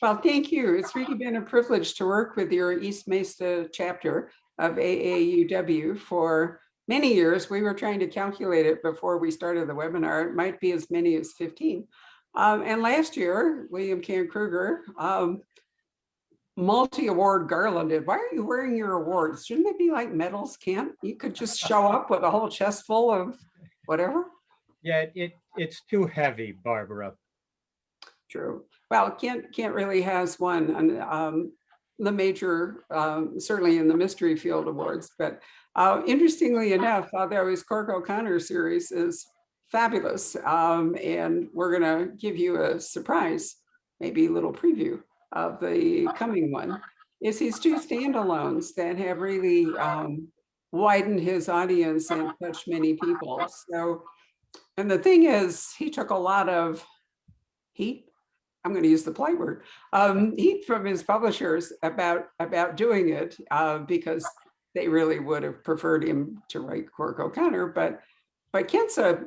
Well, thank you. It's really been a privilege to work with your East Mesa chapter of AAUW for many years. We were trying to calculate it before we started the webinar. It might be as many as 15. And last year, William Kent Krueger, multi-award garlanded. Why are you wearing your awards? Shouldn't they be like medals, Kent? You could just show up with a whole chest full of whatever. Yeah, it's too heavy, Barbara. True. Well, Kent really has won the major, certainly in the mystery field awards. But interestingly enough, his Cork O'Connor series is fabulous. And we're going to give you a surprise, maybe a little preview of the coming one. Is these two standalones that have really widened his audience and touched many people. So, and the thing is, he took a lot of heat. I'm going to use the polite word, heat from his publishers about doing it because they really would have preferred him to write Cork O'Connor. But Kent's a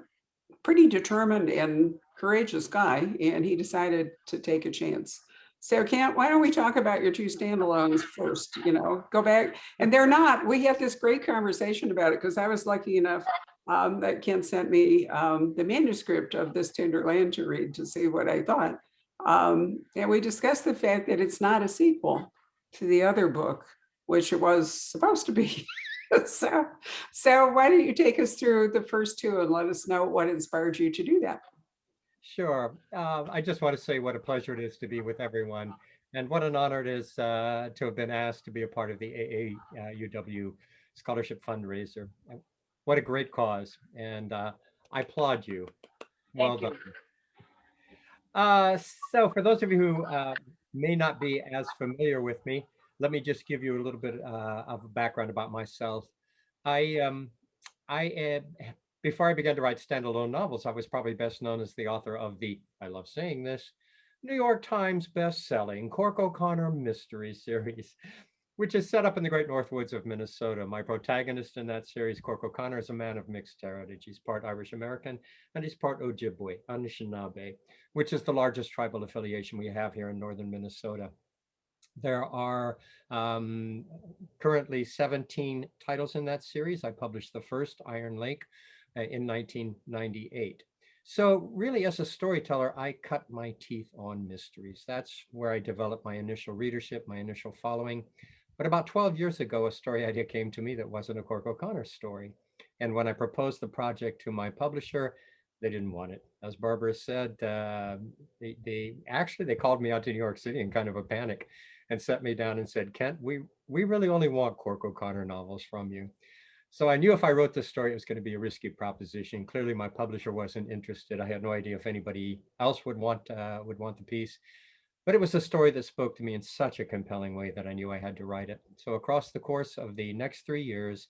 pretty determined and courageous guy, and he decided to take a chance. So Kent, why don't we talk about your two standalones first? You know, go back, and they're not. We had this great conversation about it because I was lucky enough that Kent sent me the manuscript of This Tender Land to read to see what I thought. And we discussed the fact that it's not a sequel to the other book, which it was supposed to be. so why don't you take us through the first two and let us know what inspired you to do that? Sure. I just want to say what a pleasure it is to be with everyone, and what an honor it is to have been asked to be a part of the AAUW Scholarship Fundraiser. What a great cause, and I applaud you. Well done. So for those of you who may not be as familiar with me, let me just give you a little bit of a background about myself. Before I began to write standalone novels, I was probably best known as the author of the, I love saying this, New York Times best-selling Cork O'Connor mystery series, which is set up in the great North Woods of Minnesota. My protagonist in that series, Cork O'Connor, is a man of mixed heritage. He's part Irish-American and he's part Ojibwe, Anishinaabe, which is the largest tribal affiliation we have here in northern Minnesota. There are currently 17 titles in that series. I published the first, Iron Lake, in 1998. So really, as a storyteller, I cut my teeth on mysteries. That's where I developed my initial readership, my initial following. But about 12 years ago, a story idea came to me that wasn't a Cork O'Connor story. And when I proposed the project to my publisher, they didn't want it. As Barbara said, they called me out to New York City in kind of a panic and set me down and said, Kent, we really only want Cork O'Connor novels from you. So I knew if I wrote this story, it was going to be a risky proposition. Clearly, my publisher wasn't interested. I had no idea if anybody else would want the piece. But it was a story that spoke to me in such a compelling way that I knew I had to write it. So across the course of the next 3 years,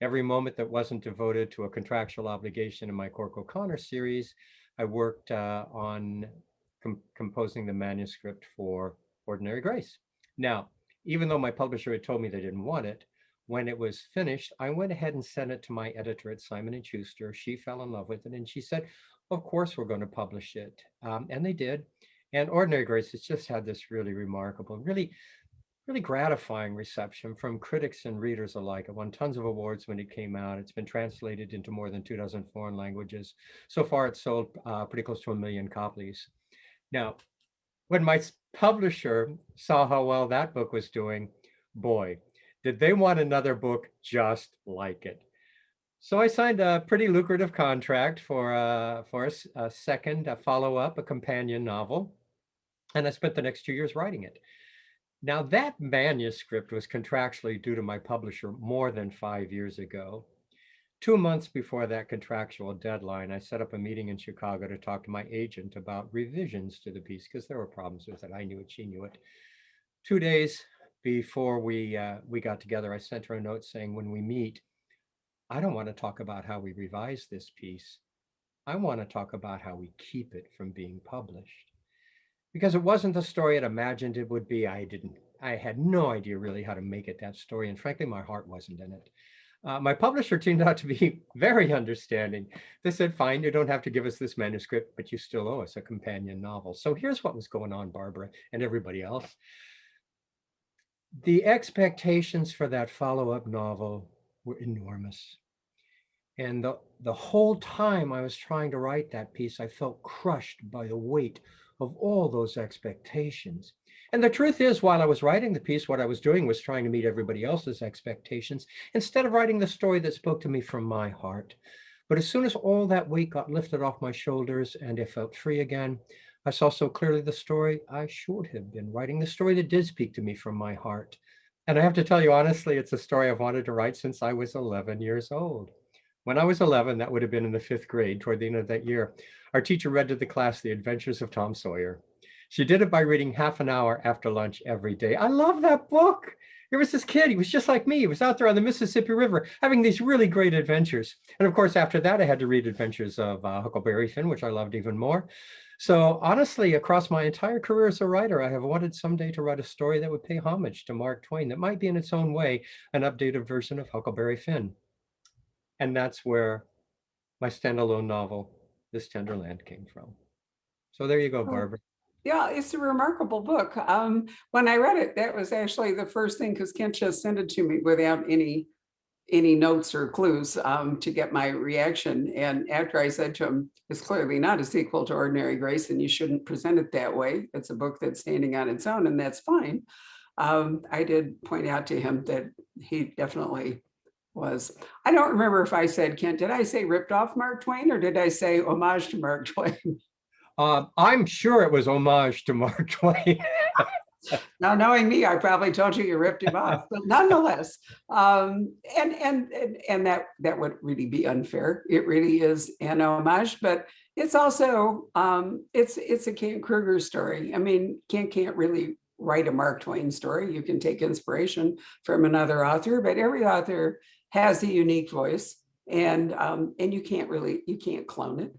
every moment that wasn't devoted to a contractual obligation in my Cork O'Connor series, I worked on composing the manuscript for Ordinary Grace. Now, even though my publisher had told me they didn't want it, when it was finished, I went ahead and sent it to my editor at Simon & Schuster. She fell in love with it, and she said, of course, we're going to publish it. And they did. And Ordinary Grace has just had this really remarkable, really gratifying reception from critics and readers alike. It won tons of awards when it came out. It's been translated into more than 2 dozen foreign languages. So far, it's sold pretty close to 1 million copies. Now, when my publisher saw how well that book was doing, boy, did they want another book just like it. So I signed a pretty lucrative contract for a second follow-up, a companion novel, and I spent the next 2 years writing it. Now, that manuscript was contractually due to my publisher more than 5 years ago. 2 months before that contractual deadline, I set up a meeting in Chicago to talk to my agent about revisions to the piece because there were problems with it. I knew it, she knew it. 2 days before we got together, I sent her a note saying, when we meet, I don't want to talk about how we revise this piece. I want to talk about how we keep it from being published. Because it wasn't the story I'd imagined it would be. I had no idea really how to make it that story. And frankly, my heart wasn't in it. My publisher turned out to be very understanding. They said, fine, you don't have to give us this manuscript, but you still owe us a companion novel. So here's what was going on, Barbara and everybody else. The expectations for that follow-up novel were enormous. And the whole time I was trying to write that piece, I felt crushed by the weight of all those expectations. And the truth is, while I was writing the piece, what I was doing was trying to meet everybody else's expectations instead of writing the story that spoke to me from my heart. But as soon as all that weight got lifted off my shoulders and I felt free again, I saw so clearly the story I should have been writing, the story that did speak to me from my heart. And I have to tell you honestly, it's a story I've wanted to write since I was 11 years old. When I was 11, that would have been in the 5th grade, toward the end of that year, our teacher read to the class The Adventures of Tom Sawyer. She did it by reading half an hour after lunch every day. I love that book. There was this kid, he was just like me. He was out there on the Mississippi River having these really great adventures. And of course, after that, I had to read Adventures of Huckleberry Finn, which I loved even more. So honestly, across my entire career as a writer, I have wanted someday to write a story that would pay homage to Mark Twain, that might be in its own way an updated version of Huckleberry Finn. And that's where my standalone novel, This Tender Land, came from. So there you go, Barbara. Yeah, it's a remarkable book. When I read it, that was actually the first thing, because Kent just sent it to me without any notes or clues to get my reaction. And after I said to him, it's clearly not a sequel to Ordinary Grace, and you shouldn't present it that way. It's a book that's standing on its own, and that's fine. I did point out to him that he definitely was. I don't remember if I said, Kent, did I say ripped off Mark Twain, or did I say homage to Mark Twain? I'm sure it was homage to Mark Twain. Now, knowing me, I probably told you you ripped him off, but nonetheless, and that would really be unfair. It really is an homage, but it's also it's a Kent Krueger story. I mean, Kent can't really write a Mark Twain story. You can take inspiration from another author, but every author has a unique voice, and you can't clone it.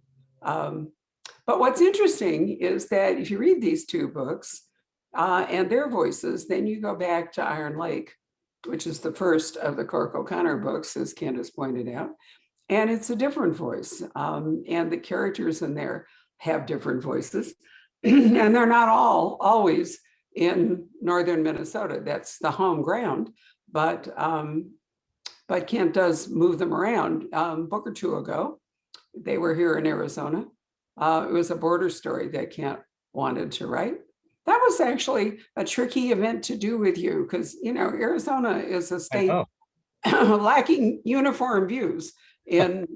But what's interesting is that if you read these two books and their voices, then you go back to Iron Lake, which is the first of the Cork O'Connor books, as Candace pointed out, and it's a different voice, and the characters in there have different voices, and they're not always in northern Minnesota. That's the home ground, but Kent does move them around. A book or two ago, they were here in Arizona. It was a border story that Kent wanted to write. That was actually a tricky event to do with you, because Arizona is a state lacking uniform views in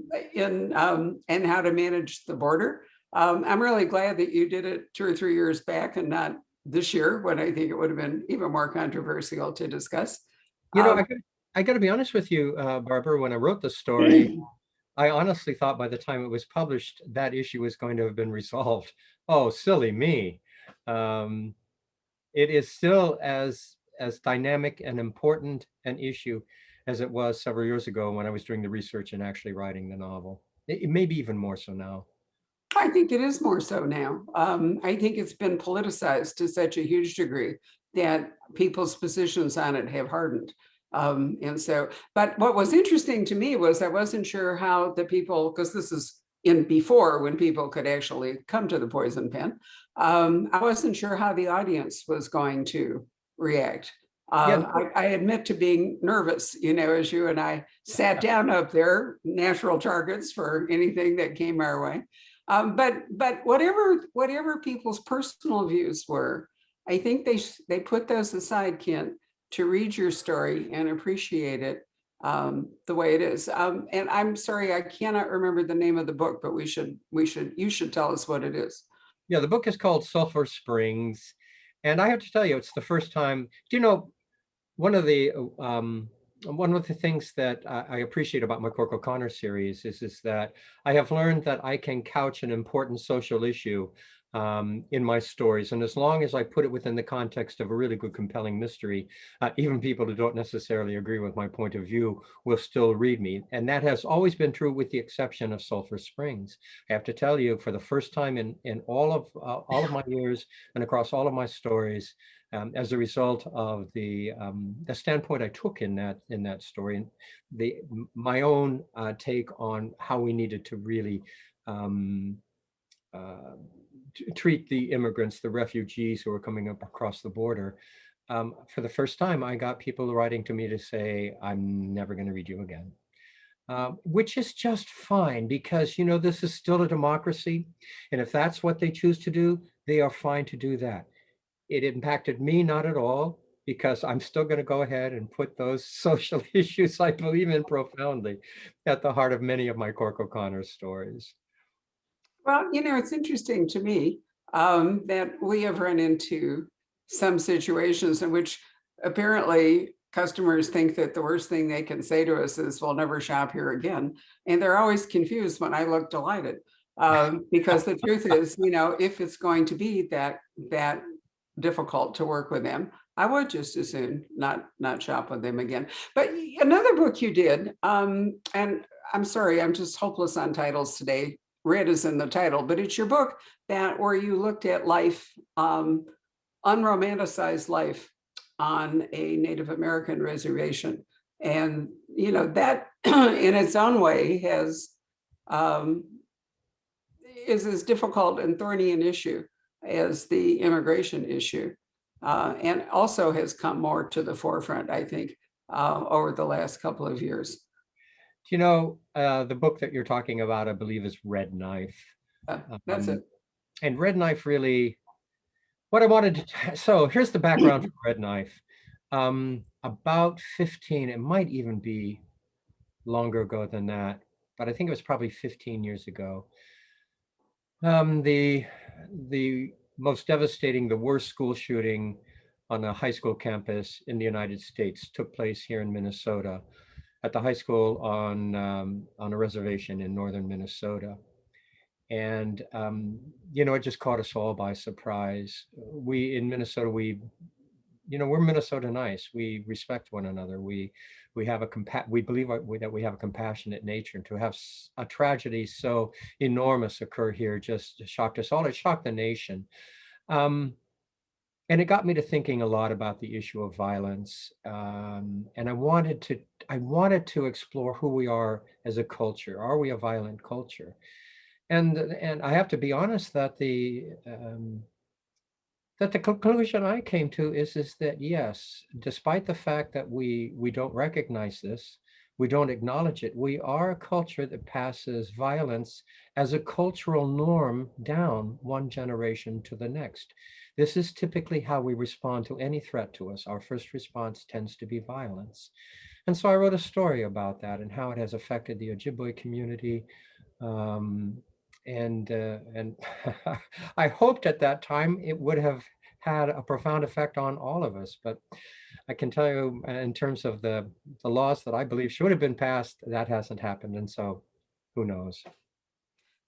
how to manage the border. I'm really glad that you did it 2 or 3 years back and not this year, when I think it would have been even more controversial to discuss. I got to be honest with you, Barbara. When I wrote the story, I honestly thought by the time it was published, that issue was going to have been resolved. Oh, silly me. It is still as dynamic and important an issue as it was several years ago when I was doing the research and actually writing the novel. It may be even more so now. I think it is more so now. I think it's been politicized to such a huge degree that people's positions on it have hardened. But what was interesting to me was I wasn't sure how the people, because this is in before when people could actually come to the poison pen, I wasn't sure how the audience was going to react. I admit to being nervous, as you and I sat down up there, natural targets for anything that came our way. But whatever people's personal views were, I think they put those aside, Kent, to read your story and appreciate it the way it is. And I'm sorry, I cannot remember the name of the book, but you should tell us what it is. Yeah, the book is called Sulfur Springs. And I have to tell you, it's the first time, one of the things that I appreciate about my Cork O'Connor series is that I have learned that I can couch an important social issue in my stories. And as long as I put it within the context of a really good, compelling mystery, even people who don't necessarily agree with my point of view will still read me. And that has always been true, with the exception of Sulfur Springs. I have to tell you, for the first time in all of my years and across all of my stories, as a result of the standpoint I took in that story, and my own take on how we needed to really uh, treat the immigrants, the refugees who are coming up across the border. For the first time, I got people writing to me to say, "I'm never going to read you again." Which is just fine because, this is still a democracy. And if that's what they choose to do, they are fine to do that. It impacted me not at all because I'm still going to go ahead and put those social issues I believe in profoundly at the heart of many of my Cork O'Connor stories. Well, it's interesting to me that we have run into some situations in which apparently customers think that the worst thing they can say to us is, "We'll never shop here again." And they're always confused when I look delighted. Because the truth is, if it's going to be that difficult to work with them, I would just as soon not shop with them again. But another book you did, and I'm sorry, I'm just hopeless on titles today. Red is in the title, but it's your book where you looked at life, unromanticized life on a Native American reservation. And, that in its own way is as difficult and thorny an issue as the immigration issue. And also has come more to the forefront, I think, over the last couple of years. The book that you're talking about, I believe, is Red Knife. That's it. And Red Knife really, what I wanted to, so here's the background for Red Knife. About 15, it might even be longer ago than that, but I think it was probably 15 years ago. The most devastating, the worst school shooting on a high school campus in the United States took place here in Minnesota, at the high school on a reservation in northern Minnesota. And, it just caught us all by surprise. In Minnesota, we're Minnesota nice. We respect one another. We believe that we have a compassionate nature. And to have a tragedy so enormous occur here just shocked us all. It shocked the nation. And it got me to thinking a lot about the issue of violence. And I wanted to explore who we are as a culture. Are we a violent culture? And I have to be honest that the conclusion I came to is that yes, despite the fact that we don't recognize this, we don't acknowledge it, we are a culture that passes violence as a cultural norm down one generation to the next. This is typically how we respond to any threat to us. Our first response tends to be violence. And so I wrote a story about that and how it has affected the Ojibwe community. And I hoped at that time it would have had a profound effect on all of us. But I can tell you, in terms of the laws that I believe should have been passed, that hasn't happened. And so who knows?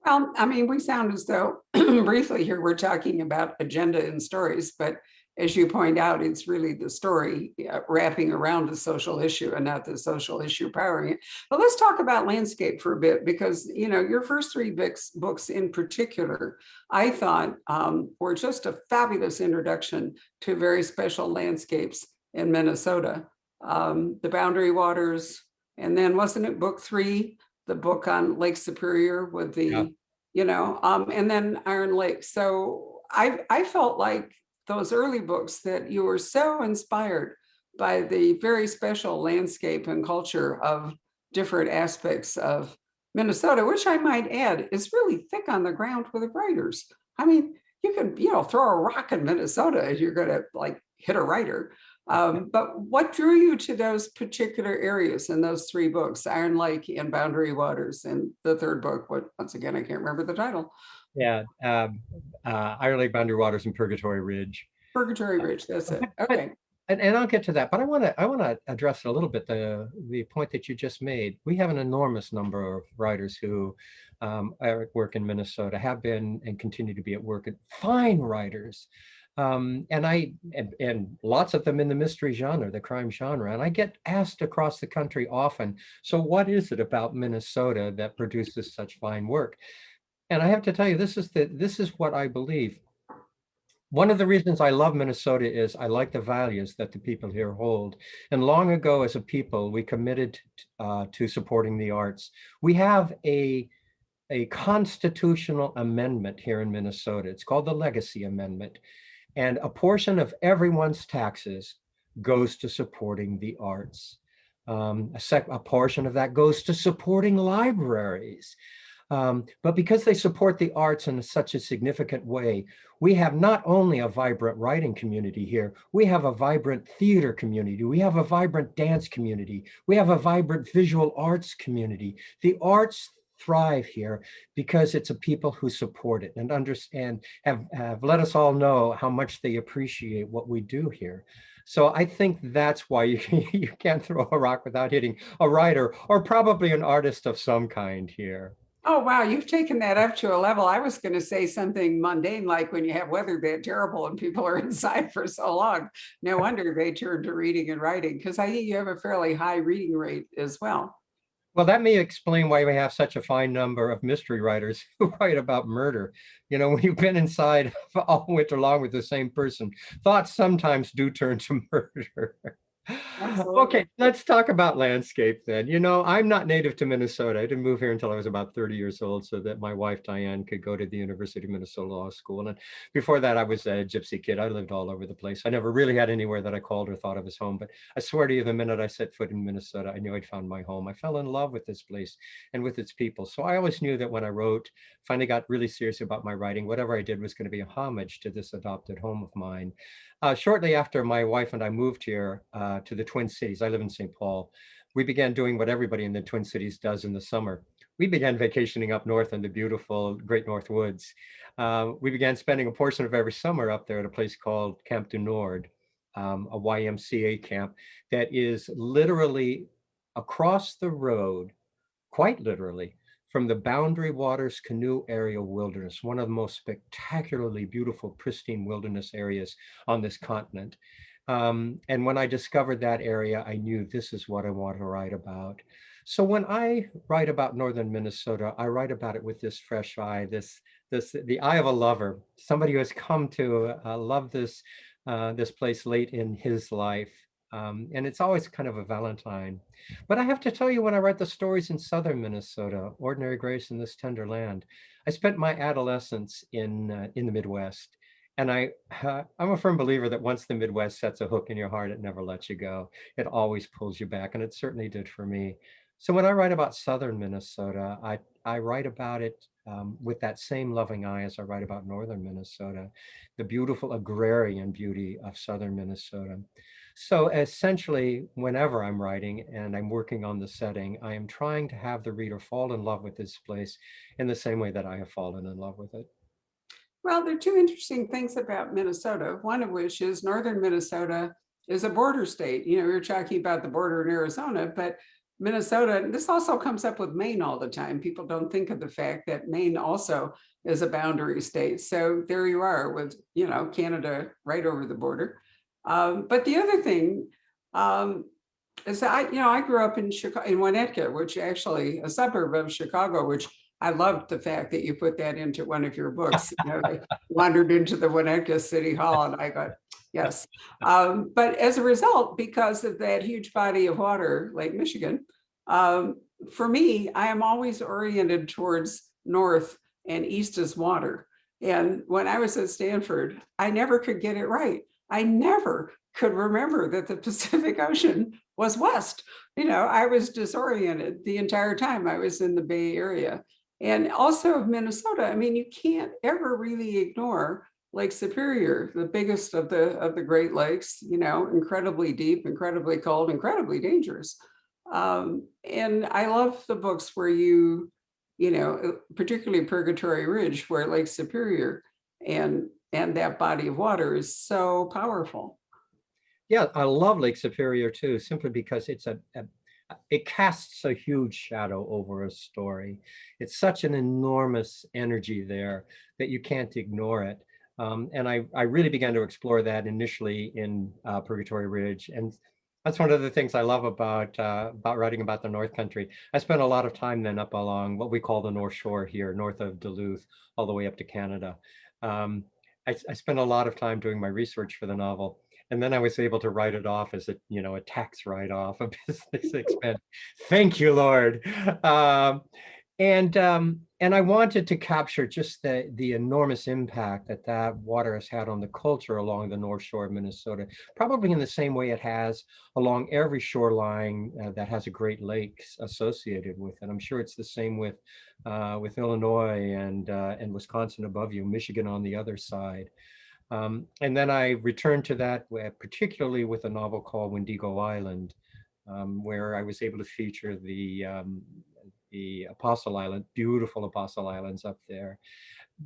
Well, I mean, we sound as though briefly here we're talking about agenda and stories, but as you point out, it's really the story wrapping around the social issue and not the social issue powering it. But let's talk about landscape for a bit, because your first three books in particular, I thought were just a fabulous introduction to very special landscapes in Minnesota. The Boundary Waters, and then wasn't it book 3, the book on Lake Superior with the, and then Iron Lake. So I felt like those early books that you were so inspired by the very special landscape and culture of different aspects of Minnesota, which I might add is really thick on the ground with writers. I mean, you can, throw a rock in Minnesota and you're going to hit a writer. But what drew you to those particular areas in those 3 books, Iron Lake and Boundary Waters, and the third book, once again, I can't remember the title. Yeah, Iron Lake, Boundary Waters, and Purgatory Ridge. Purgatory Ridge, that's it. Okay. And I'll get to that, but I want to address a little bit the point that you just made. We have an enormous number of writers who are at work in Minnesota, have been and continue to be at work, fine writers. And lots of them in the mystery genre, the crime genre. And I get asked across the country often, so what is it about Minnesota that produces such fine work? And I have to tell you, this is what I believe. One of the reasons I love Minnesota is I like the values that the people here hold. And long ago, as a people, we committed to supporting the arts. We have a constitutional amendment here in Minnesota. It's called the Legacy Amendment. And a portion of everyone's taxes goes to supporting the arts. A portion of that goes to supporting libraries. But because they support the arts in such a significant way, we have not only a vibrant writing community here, we have a vibrant theater community, we have a vibrant dance community, we have a vibrant visual arts community. The arts thrive here because it's a people who support it and understand, have let us all know how much they appreciate what we do here. So I think that's why you can't throw a rock without hitting a writer or probably an artist of some kind here. Oh, wow, you've taken that up to a level. I was going to say something mundane, like when you have weather that terrible and people are inside for so long. No wonder they turn to reading and writing, because I think you have a fairly high reading rate as well. Well, that may explain why we have such a fine number of mystery writers who write about murder. You know, when you've been inside all winter long with the same person, thoughts sometimes do turn to murder. Absolutely. Okay, let's talk about landscape then. You know, I'm not native to Minnesota. I didn't move here until I was about 30 years old so that my wife, Diane, could go to the University of Minnesota Law School. And before that, I was a gypsy kid. I lived all over the place. I never really had anywhere that I called or thought of as home. But I swear to you, the minute I set foot in Minnesota, I knew I'd found my home. I fell in love with this place and with its people. So I always knew that when I wrote, finally got really serious about my writing, whatever I did was going to be a homage to this adopted home of mine. Shortly after my wife and I moved here to the Twin Cities, I live in St. Paul, we began doing what everybody in the Twin Cities does in the summer. We began vacationing up north in the beautiful Great North Woods. We began spending a portion of every summer up there at a place called Camp du Nord, a YMCA camp that is literally across the road, quite literally, from the Boundary Waters Canoe Area Wilderness, one of the most spectacularly beautiful, pristine wilderness areas on this continent. And when I discovered that area, I knew this is what I want to write about. So when I write about northern Minnesota, I write about it with this fresh eye, the eye of a lover, somebody who has come to love this place late in his life. And it's always kind of a Valentine. But I have to tell you, when I write the stories in southern Minnesota, Ordinary Grace in This Tender Land, I spent my adolescence in the Midwest. And I'm a firm believer that once the Midwest sets a hook in your heart, it never lets you go. It always pulls you back, and it certainly did for me. So when I write about southern Minnesota, I write about it with that same loving eye as I write about northern Minnesota, the beautiful agrarian beauty of southern Minnesota. So essentially, whenever I'm writing and I'm working on the setting, I am trying to have the reader fall in love with this place in the same way that I have fallen in love with it. Well, there are two interesting things about Minnesota, one of which is northern Minnesota is a border state. You know, we were talking about the border in Arizona, but Minnesota, this also comes up with Maine all the time. People don't think of the fact that Maine also is a boundary state. So there you are with, you know, Canada right over the border. But the other thing is that I grew up in Chicago, in Winnetka, which actually a suburb of Chicago, which I loved the fact that you put that into one of your books. You know, I wandered into the Winnetka City Hall and I got, yes. But as a result, because of that huge body of water, Lake Michigan, for me, I am always oriented towards north and east is water. And when I was at Stanford, I never could get it right. I never could remember that the Pacific Ocean was west. You know, I was disoriented the entire time I was in the Bay Area. And also of Minnesota, I mean, you can't ever really ignore Lake Superior, the biggest of the Great Lakes, you know, incredibly deep, incredibly cold, incredibly dangerous. And I love the books where you know, particularly Purgatory Ridge, where Lake Superior and that body of water is so powerful. Yeah, I love Lake Superior too, simply because it casts a huge shadow over a story. It's such an enormous energy there that you can't ignore it. And I really began to explore that initially in Purgatory Ridge. And that's one of the things I love about writing about the North Country. I spent a lot of time then up along what we call the North Shore here, north of Duluth, all the way up to Canada. Um, I spent a lot of time doing my research for the novel, and then I was able to write it off as a tax write-off, a business expense. Thank you, Lord. Um, and I wanted to capture just the enormous impact that that water has had on the culture along the North Shore of Minnesota, probably in the same way it has along every shoreline that has a Great Lakes associated with it. I'm sure it's the same with Illinois and Wisconsin above you, Michigan on the other side. And then I returned to that, particularly with a novel called Wendigo Island, where I was able to feature the Apostle Island, beautiful Apostle Islands up there.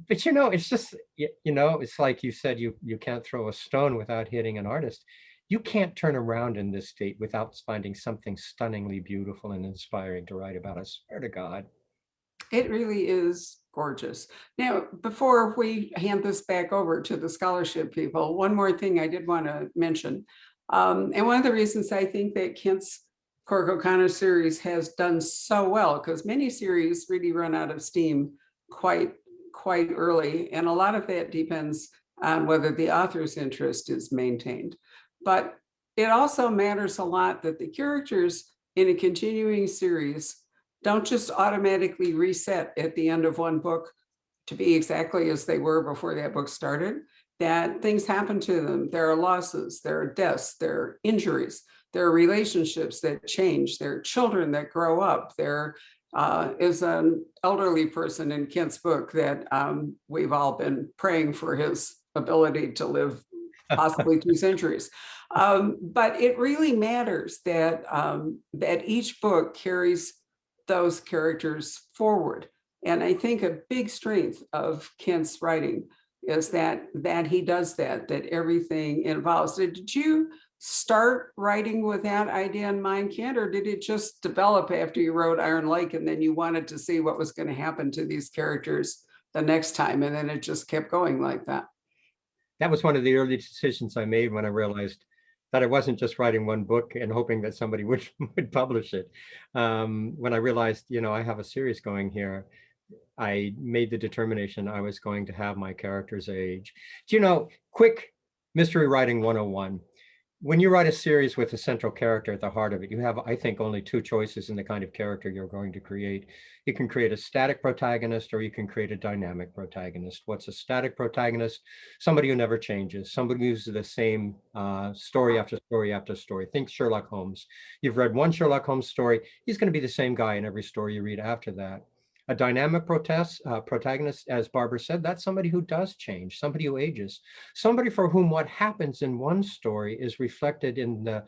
But it's just it's like you said, you can't throw a stone without hitting an artist. You can't turn around in this state without finding something stunningly beautiful and inspiring to write about. I swear to God. It really is gorgeous. Now, before we hand this back over to the scholarship people, one more thing I did want to mention. And one of the reasons I think that Kent's Cork O'Connor series has done so well, because many series really run out of steam quite early, and a lot of that depends on whether the author's interest is maintained. But it also matters a lot that the characters in a continuing series don't just automatically reset at the end of one book to be exactly as they were before that book started, that things happen to them. There are losses, there are deaths, there are injuries, there are relationships that change, there are children that grow up. There is an elderly person in Kent's book that we've all been praying for his ability to live possibly 2 centuries. But it really matters that that each book carries those characters forward. And I think a big strength of Kent's writing is that he does that everything involves. Did you start writing with that idea in mind, Kent, or did it just develop after you wrote Iron Lake and then you wanted to see what was going to happen to these characters the next time, and then it just kept going like that? That was one of the early decisions I made when I realized that I wasn't just writing one book and hoping that somebody would publish it. When I realized, I have a series going here, I made the determination I was going to have my characters age. Quick mystery writing 101. When you write a series with a central character at the heart of it, you have, I think, only 2 choices in the kind of character you're going to create. You can create a static protagonist or you can create a dynamic protagonist. What's a static protagonist? Somebody who never changes, somebody who's the same story after story after story. Think Sherlock Holmes. You've read one Sherlock Holmes story, he's going to be the same guy in every story you read after that. A dynamic protagonist, as Barbara said, that's somebody who does change, somebody who ages, somebody for whom what happens in one story is reflected in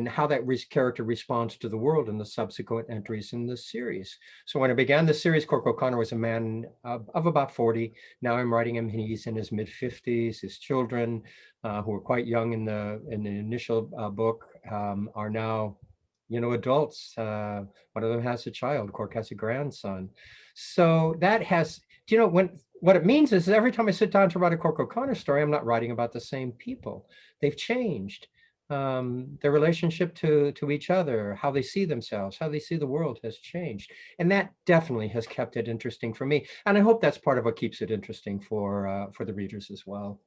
how that character responds to the world in the subsequent entries in the series. So when I began the series, Cork O'Connor was a man of about 40. Now I'm writing him, he's in his mid-50s. His children, who were quite young in the initial book, are now adults. One of them has a child. Cork has a grandson. So that has, what it means is every time I sit down to write a Cork O'Connor story, I'm not writing about the same people. They've changed. Their relationship to each other, how they see themselves, how they see the world has changed. And that definitely has kept it interesting for me. And I hope that's part of what keeps it interesting for the readers as well.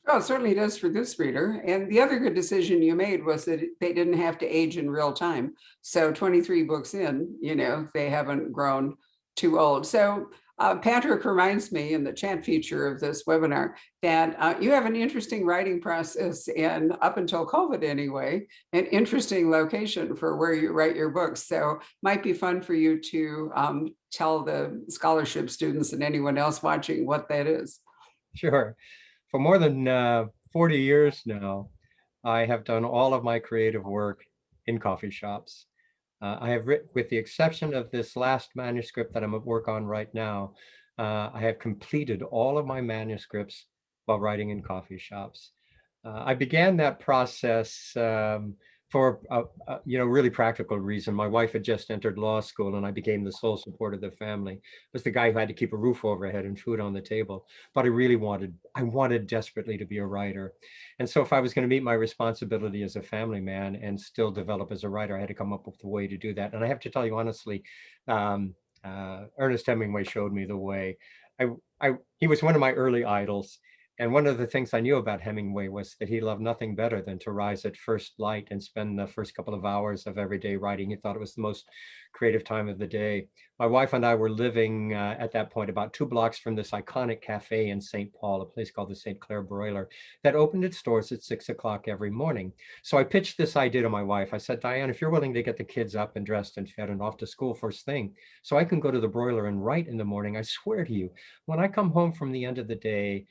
Oh, it certainly does for this reader. And the other good decision you made was that they didn't have to age in real time. So 23 books in, they haven't grown too old. So Patrick reminds me in the chat feature of this webinar that you have an interesting writing process, and up until COVID anyway, an interesting location for where you write your books. So might be fun for you to tell the scholarship students and anyone else watching what that is. Sure. For more than 40 years now, I have done all of my creative work in coffee shops. I have written, with the exception of this last manuscript that I'm at work on right now, I have completed all of my manuscripts while writing in coffee shops. I began that process for a really practical reason. My wife had just entered law school and I became the sole support of the family. I was the guy who had to keep a roof overhead and food on the table. But I wanted desperately to be a writer. And so if I was going to meet my responsibility as a family man and still develop as a writer, I had to come up with a way to do that. And I have to tell you honestly, Ernest Hemingway showed me the way. He was one of my early idols. And one of the things I knew about Hemingway was that he loved nothing better than to rise at first light and spend the first couple of hours of every day writing. He thought it was the most creative time of the day. My wife and I were living at that point about 2 blocks from this iconic cafe in St. Paul, a place called the St. Clair Broiler, that opened its doors at 6 o'clock every morning. So I pitched this idea to my wife. I said, Diane, if you're willing to get the kids up and dressed and fed and off to school first thing, so I can go to the broiler and write in the morning, I swear to you, when I come home from the end of the day,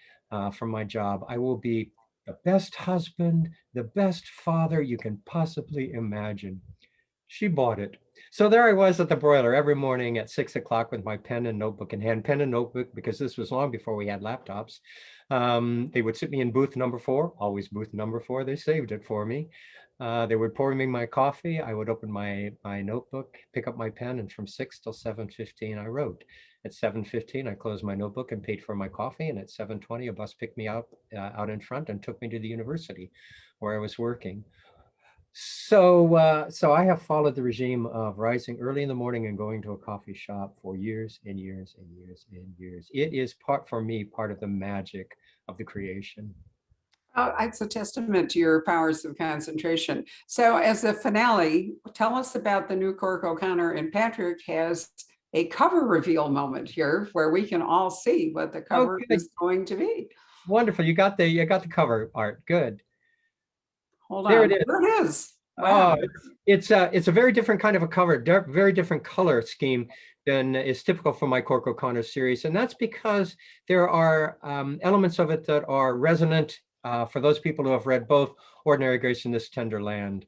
from my job, I will be the best husband, the best father you can possibly imagine. She bought it. So there I was at the broiler every morning at 6 o'clock with my pen and notebook in hand, pen and notebook, because this was long before we had laptops. They would sit me in booth number 4, always booth number 4. They saved it for me. They would pour me my coffee. I would open my notebook, pick up my pen, and from 6 till 7:15, I wrote. At 7:15, I closed my notebook and paid for my coffee. And at 7:20, a bus picked me up out in front and took me to the university where I was working. So I have followed the regime of rising early in the morning and going to a coffee shop for years and years and years and years. It is for me, part of the magic of the creation. It's a testament to your powers of concentration. So as a finale, tell us about the new Cork O'Connor, and Patrick has a cover reveal moment here where we can all see what the Oh, cover good. is going to be. Wonderful. You got the cover art. Good. Hold There on, it is. there it is. Wow. Oh, it's a very different kind of a cover, very different color scheme than is typical for my Cork O'Connor series. And that's because there are elements of it that are resonant for those people who have read both Ordinary Grace and This Tender Land.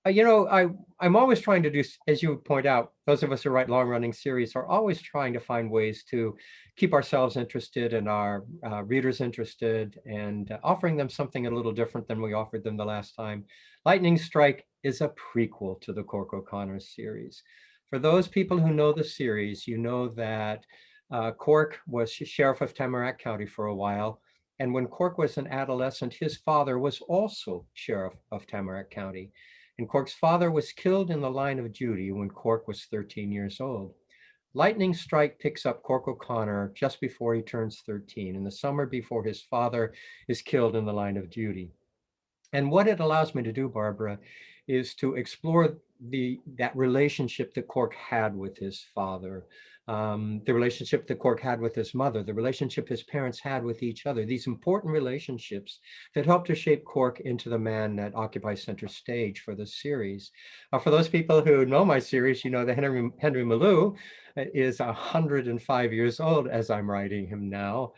I'm always trying to do, as you point out, those of us who write long-running series are always trying to find ways to keep ourselves interested and our readers interested, and offering them something a little different than we offered them the last time. Lightning Strike is a prequel to the Cork O'Connor series. For those people who know the series, you know that Cork was sheriff of Tamarack County for a while. And when Cork was an adolescent, his father was also sheriff of Tamarack County. And Cork's father was killed in the line of duty when Cork was 13 years old. Lightning Strike picks up Cork O'Connor just before he turns 13, in the summer before his father is killed in the line of duty. And what it allows me to do, Barbara, is to explore that relationship that Cork had with his father, the relationship that Cork had with his mother, the relationship his parents had with each other, these important relationships that help to shape Cork into the man that occupies center stage for the series. For those people who know my series, you know that Henry Malou is 105 years old as I'm writing him now.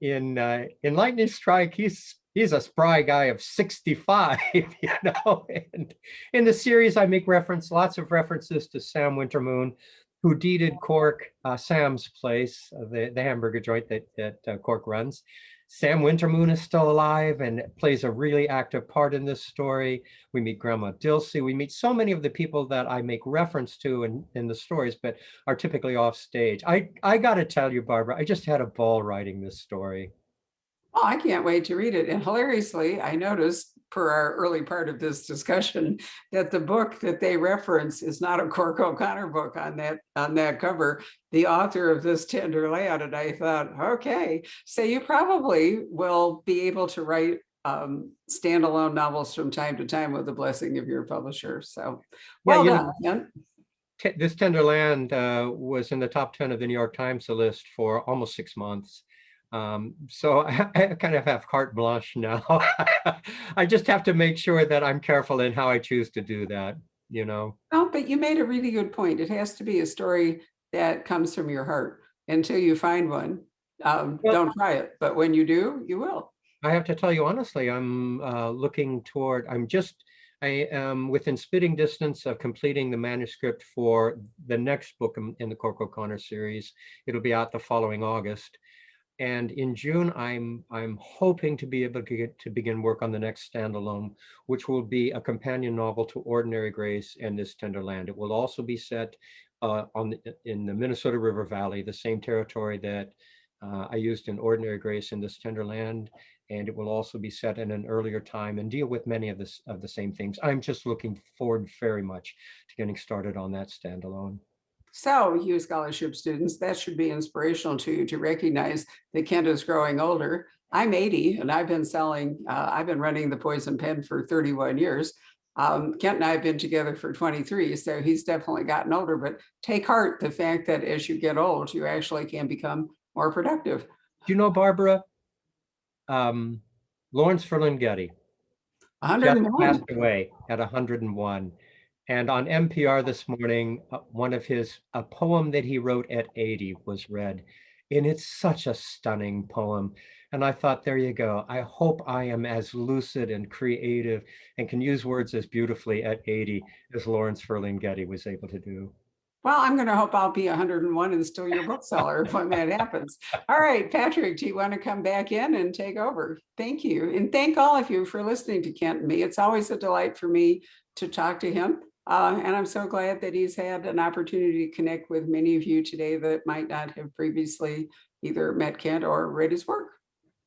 In Lightning Strike, he's a spry guy of 65, And in the series, I make lots of references to Sam Wintermoon, who deeded Cork Sam's place, the hamburger joint that Cork runs. Sam Wintermoon is still alive and plays a really active part in this story. We meet Grandma Dilsey. We meet so many of the people that I make reference to in the stories, but are typically off stage. I got to tell you, Barbara, I just had a ball writing this story. Oh, I can't wait to read it. And hilariously, I noticed per our early part of this discussion that the book that they reference is not a Cork O'Connor book on that cover. The author of This Tender Land, and I thought, okay, so you probably will be able to write standalone novels from time to time with the blessing of your publisher. So, well done, Kent. This Tender Land was in the top 10 of the New York Times list for almost 6 months. So I kind of have carte blanche now. I just have to make sure that I'm careful in how I choose to do that, Oh, but you made a really good point. It has to be a story that comes from your heart. Until you find one, Well, don't try it. But when you do, you will. I have to tell you honestly, I am within spitting distance of completing the manuscript for the next book in the Cork O'Connor series. It'll be out the following August. And in June, I'm hoping to be able to begin work on the next standalone, which will be a companion novel to Ordinary Grace and This Tender Land. It will also be set in the Minnesota River Valley, the same territory that I used in Ordinary Grace and This Tender Land. And it will also be set in an earlier time and deal with many of the same things. I'm just looking forward very much to getting started on that standalone. So, you scholarship students, that should be inspirational to you to recognize that Kent is growing older I'm 80 and I've been I've been running the Poison Pen for 31 years. Kent and I have been together for 23, so he's definitely gotten older, but take heart the fact that as you get old, you actually can become more productive. Do you know, Barbara, um, Lawrence Ferlinghetti just 101. passed away at 101. And on NPR this morning, one of a poem that he wrote at 80 was read. And it's such a stunning poem. And I thought, there you go. I hope I am as lucid and creative and can use words as beautifully at 80 as Lawrence Ferlinghetti was able to do. Well, I'm going to hope I'll be 101 and still your bookseller when that happens. All right, Patrick, do you want to come back in and take over? Thank you. And thank all of you for listening to Kent and me. It's always a delight for me to talk to him. And I'm so glad that he's had an opportunity to connect with many of you today that might not have previously either met Kent or read his work.